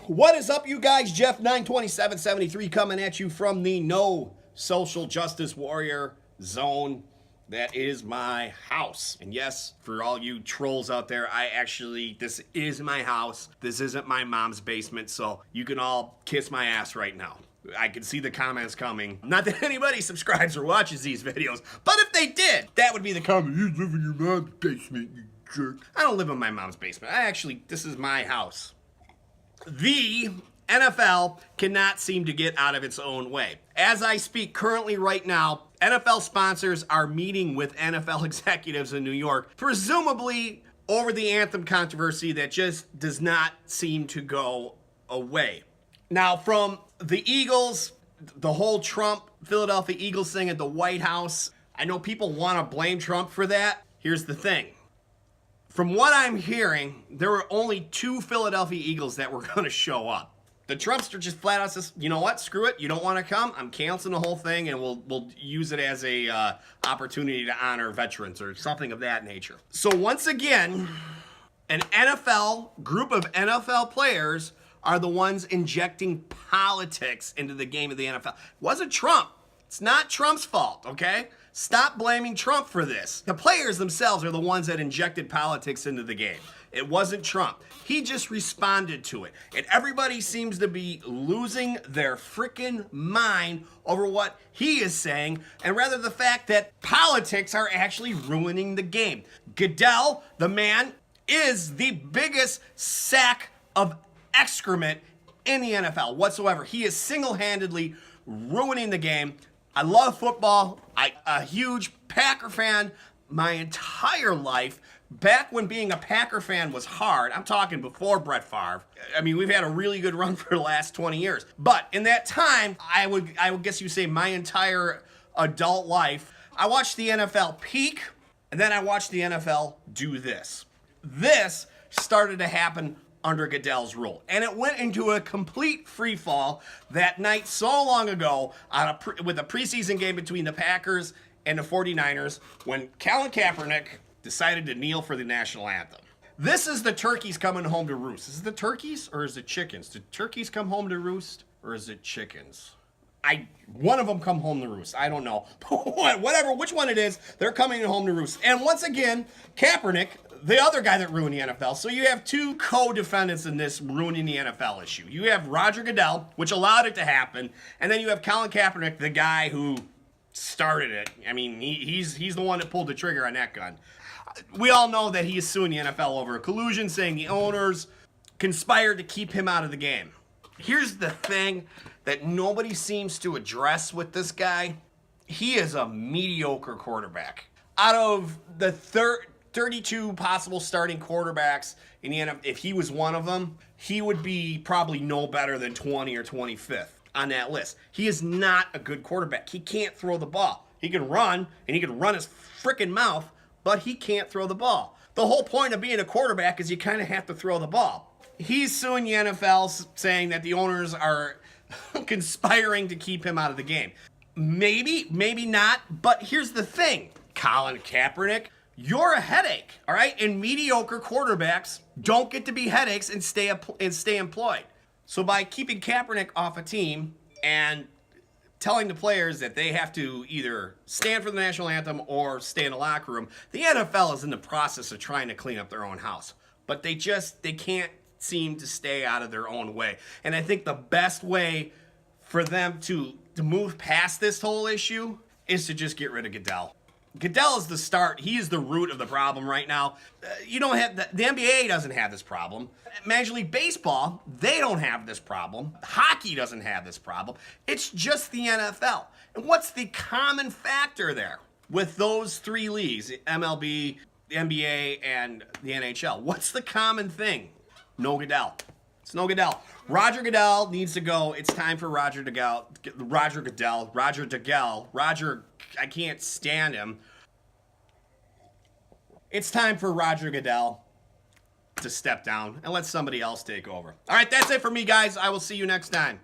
What is up, you guys? Jeff 92773 coming at you from the No Social Justice Warrior Zone. That is my house. And yes, for all you trolls out there, this is my house. This isn't my mom's basement, so you can all kiss my ass right now. I can see the comments coming. Not that anybody subscribes or watches these videos, but if they did, that would be the comment. You live in your mom's basement, you jerk. I don't live in my mom's basement. This is my house. The NFL cannot seem to get out of its own way. As I speak currently right now, NFL sponsors are meeting with NFL executives in New York, presumably over the Anthem controversy that just does not seem to go away. Now, from the Eagles, the whole Trump, Philadelphia Eagles thing at the White House, I know people want to blame Trump for that. Here's the thing. From what I'm hearing, there were only 2 Philadelphia Eagles that were going to show up. The Trumpster just flat out says, you know what, screw it, you don't want to come, I'm canceling the whole thing, and we'll use it as a opportunity to honor veterans or something of that nature. So once again, an group of NFL players are the ones injecting politics into the game of the NFL. It wasn't Trump. It's not Trump's fault, okay? Stop blaming Trump for this. The players themselves are the ones that injected politics into the game. It wasn't Trump. He just responded to it. And everybody seems to be losing their freaking mind over what he is saying, and rather the fact that politics are actually ruining the game. Goodell, the man, is the biggest sack of excrement in the NFL whatsoever. He is single-handedly ruining the game. I love football. I'm a huge Packer fan my entire life. Back when being a Packer fan was hard, I'm talking before Brett Favre. I mean, we've had a really good run for the last 20 years. But in that time, I would guess you say my entire adult life, I watched the NFL peak, and then I watched the NFL do this. This started to happen under Goodell's rule. And it went into a complete free fall that night so long ago with a preseason game between the Packers and the 49ers when Colin Kaepernick decided to kneel for the national anthem. This is the turkeys coming home to roost. Is it the turkeys or is it chickens? Did turkeys come home to roost or is it chickens? One of them come home to roost. I don't know. Whatever, which one it is, they're coming home to roost. And once again, Kaepernick, the other guy that ruined the NFL. So you have 2 co-defendants in this ruining the NFL issue. You have Rodger Goodell, which allowed it to happen, and then you have Colin Kaepernick, the guy who started it. I mean, he's the one that pulled the trigger on that gun. We all know that he is suing the NFL over a collusion, saying the owners conspired to keep him out of the game. Here's the thing that nobody seems to address with this guy. He is a mediocre quarterback. Out of the 32 possible starting quarterbacks in the NFL, if he was one of them, he would be probably no better than 20 or 25th on that list. He is not a good quarterback. He can't throw the ball. He can run, and he can run his freaking mouth, but he can't throw the ball. The whole point of being a quarterback is you kind of have to throw the ball. He's suing the NFL, saying that the owners are conspiring to keep him out of the game. Maybe, maybe not, but here's the thing. Colin Kaepernick, you're a headache, all right? And mediocre quarterbacks don't get to be headaches and stay employed. So by keeping Kaepernick off a team and telling the players that they have to either stand for the national anthem or stay in the locker room, the NFL is in the process of trying to clean up their own house. But they can't seem to stay out of their own way. And I think the best way for them to move past this whole issue is to just get rid of Goodell. Goodell is the start. He is the root of the problem right now. You don't have the NBA doesn't have this problem. Major League Baseball, they don't have this problem. Hockey doesn't have this problem. It's just the NFL. And what's the common factor there with those 3 leagues, MLB, the NBA, and the NHL? What's the common thing? No Goodell. It's no Goodell. Rodger Goodell needs to go. It's time for Rodger Goodell. I can't stand him. It's time for Rodger Goodell to step down and let somebody else take over. All right, that's it for me, guys. I will see you next time.